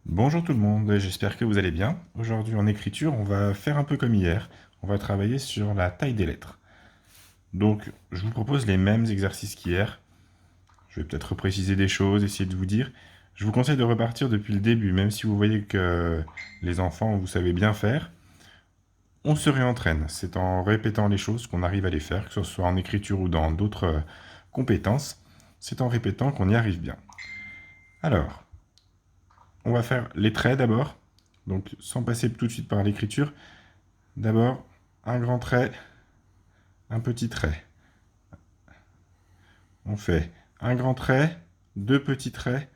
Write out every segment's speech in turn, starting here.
Bonjour tout le monde, j'espère que vous allez bien. Aujourd'hui en écriture, on va faire un peu comme hier. On va travailler sur la taille des lettres. Donc, je vous propose les mêmes exercices qu'hier. Je vais peut-être repréciser des choses, essayer de vous dire. Je vous conseille de repartir depuis le début, même si vous voyez que les enfants, vous savez bien faire. On se réentraîne. C'est en répétant les choses qu'on arrive à les faire, que ce soit en écriture ou dans d'autres compétences. C'est en répétant qu'on y arrive bien. Alors, on va faire les traits d'abord. Donc, sans passer tout de suite par l'écriture, d'abord, un grand trait, un petit trait. On fait un grand trait, deux petits traits,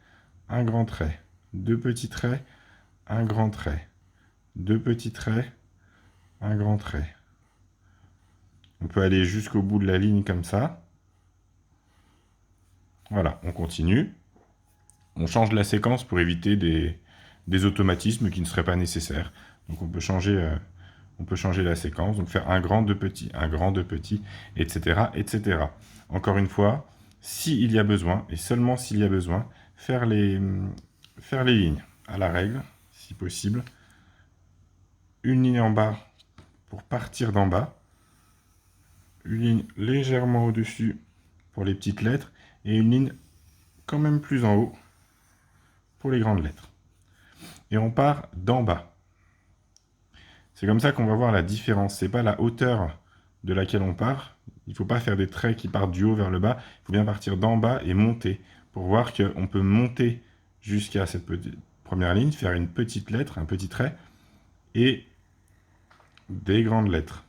un grand trait, deux petits traits, un grand trait, deux petits traits, un grand trait. On peut aller jusqu'au bout de la ligne comme ça. Voilà, on continue. On change la séquence pour éviter des automatismes qui ne seraient pas nécessaires. Donc on peut changer la séquence, donc faire un grand, deux petits, etc., etc. Encore une fois, s'il y a besoin, et seulement s'il y a besoin, faire les lignes à la règle, si possible. Une ligne en bas pour partir d'en bas, une ligne légèrement au-dessus pour les petites lettres, et une ligne quand même plus en haut pour les grandes lettres. Et on part d'en bas. C'est comme ça qu'on va voir la différence. C'est pas la hauteur de laquelle on part. Il ne faut pas faire des traits qui partent du haut vers le bas. Il faut bien partir d'en bas et monter pour voir qu'on peut monter jusqu'à cette première ligne, faire une petite lettre, un petit trait et des grandes lettres.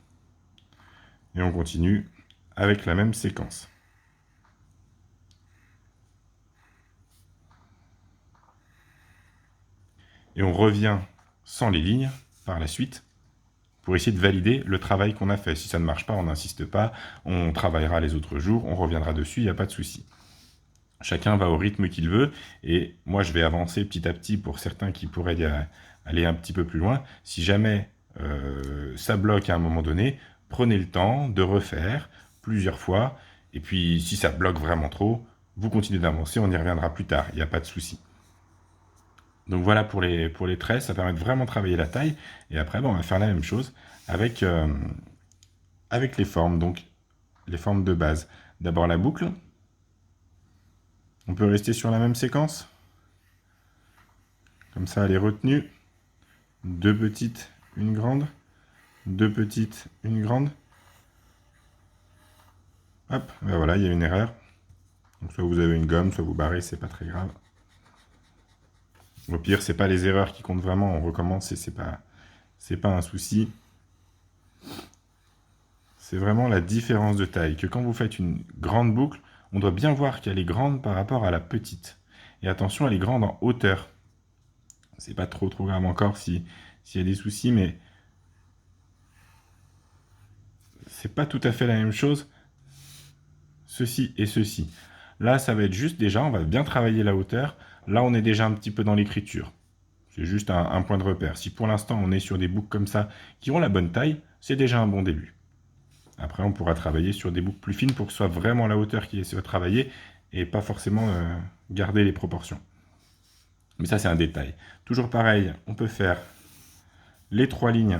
Et on continue avec la même séquence. Et on revient sans les lignes par la suite pour essayer de valider le travail qu'on a fait. Si ça ne marche pas, on n'insiste pas, on travaillera les autres jours, on reviendra dessus, il n'y a pas de souci. Chacun va au rythme qu'il veut, et moi je vais avancer petit à petit pour certains qui pourraient aller un petit peu plus loin. Si jamais ça bloque à un moment donné, prenez le temps de refaire plusieurs fois, et puis si ça bloque vraiment trop, vous continuez d'avancer, on y reviendra plus tard, il n'y a pas de souci. Donc voilà pour les traits, ça permet de vraiment travailler la taille, et après on va faire la même chose avec les formes, donc les formes de base. D'abord la boucle. On peut rester sur la même séquence. Comme ça, elle est retenue. Deux petites, une grande. Deux petites, une grande. Hop, ben voilà, il y a une erreur. Donc soit vous avez une gomme, soit vous barrez, c'est pas très grave. Au pire, c'est pas les erreurs qui comptent vraiment, on recommence et c'est pas un souci. C'est vraiment la différence de taille. Que quand vous faites une grande boucle, on doit bien voir qu'elle est grande par rapport à la petite. Et attention, elle est grande en hauteur. C'est pas trop grave encore s'il y a des soucis, mais c'est pas tout à fait la même chose, ceci et ceci. Là, ça va être juste déjà, on va bien travailler la hauteur. Là, on est déjà un petit peu dans l'écriture. C'est juste un point de repère. Si pour l'instant, on est sur des boucles comme ça, qui ont la bonne taille, c'est déjà un bon début. Après, on pourra travailler sur des boucles plus fines pour que ce soit vraiment la hauteur qui est travaillée et pas forcément garder les proportions. Mais ça, c'est un détail. Toujours pareil, on peut faire les trois lignes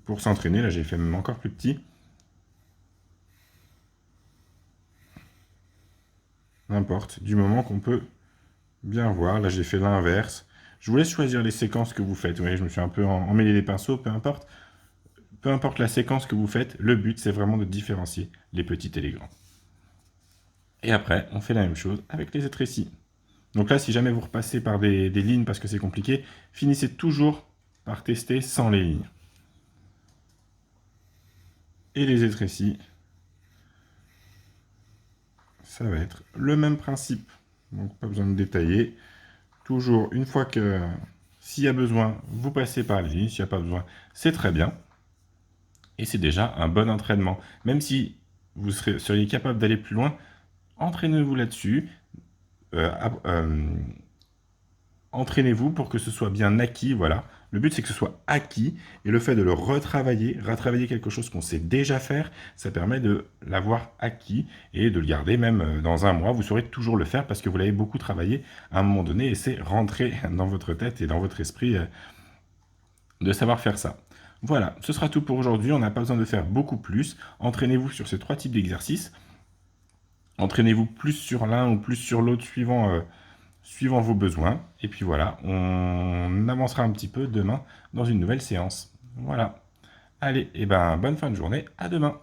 pour s'entraîner. Là, j'ai fait même encore plus petit. N'importe, du moment qu'on peut bien voir. Là, j'ai fait l'inverse. Je vous laisse choisir les séquences que vous faites. Vous voyez, je me suis un peu emmêlé les pinceaux, peu importe. Peu importe la séquence que vous faites, le but, c'est vraiment de différencier les petites et les grandes. Et après, on fait la même chose avec les étrécis. Donc là, si jamais vous repassez par des lignes parce que c'est compliqué, finissez toujours par tester sans les lignes. Et les étrécis, ça va être le même principe. Donc pas besoin de détailler. Toujours, une fois que, s'il y a besoin, vous passez par les lignes. S'il n'y a pas besoin, c'est très bien. Et c'est déjà un bon entraînement. Même si vous seriez capable d'aller plus loin, entraînez-vous là-dessus. Entraînez-vous pour que ce soit bien acquis, voilà. Le but, c'est que ce soit acquis, et le fait de le retravailler, retravailler quelque chose qu'on sait déjà faire, ça permet de l'avoir acquis et de le garder même dans un mois. Vous saurez toujours le faire parce que vous l'avez beaucoup travaillé à un moment donné, et c'est rentré dans votre tête et dans votre esprit de savoir faire ça. Voilà, ce sera tout pour aujourd'hui. On n'a pas besoin de faire beaucoup plus. Entraînez-vous sur ces 3 types d'exercices. Entraînez-vous plus sur l'un ou plus sur l'autre suivant vos besoins. Et puis voilà, on avancera un petit peu demain dans une nouvelle séance. Voilà. Allez, et ben bonne fin de journée, à demain.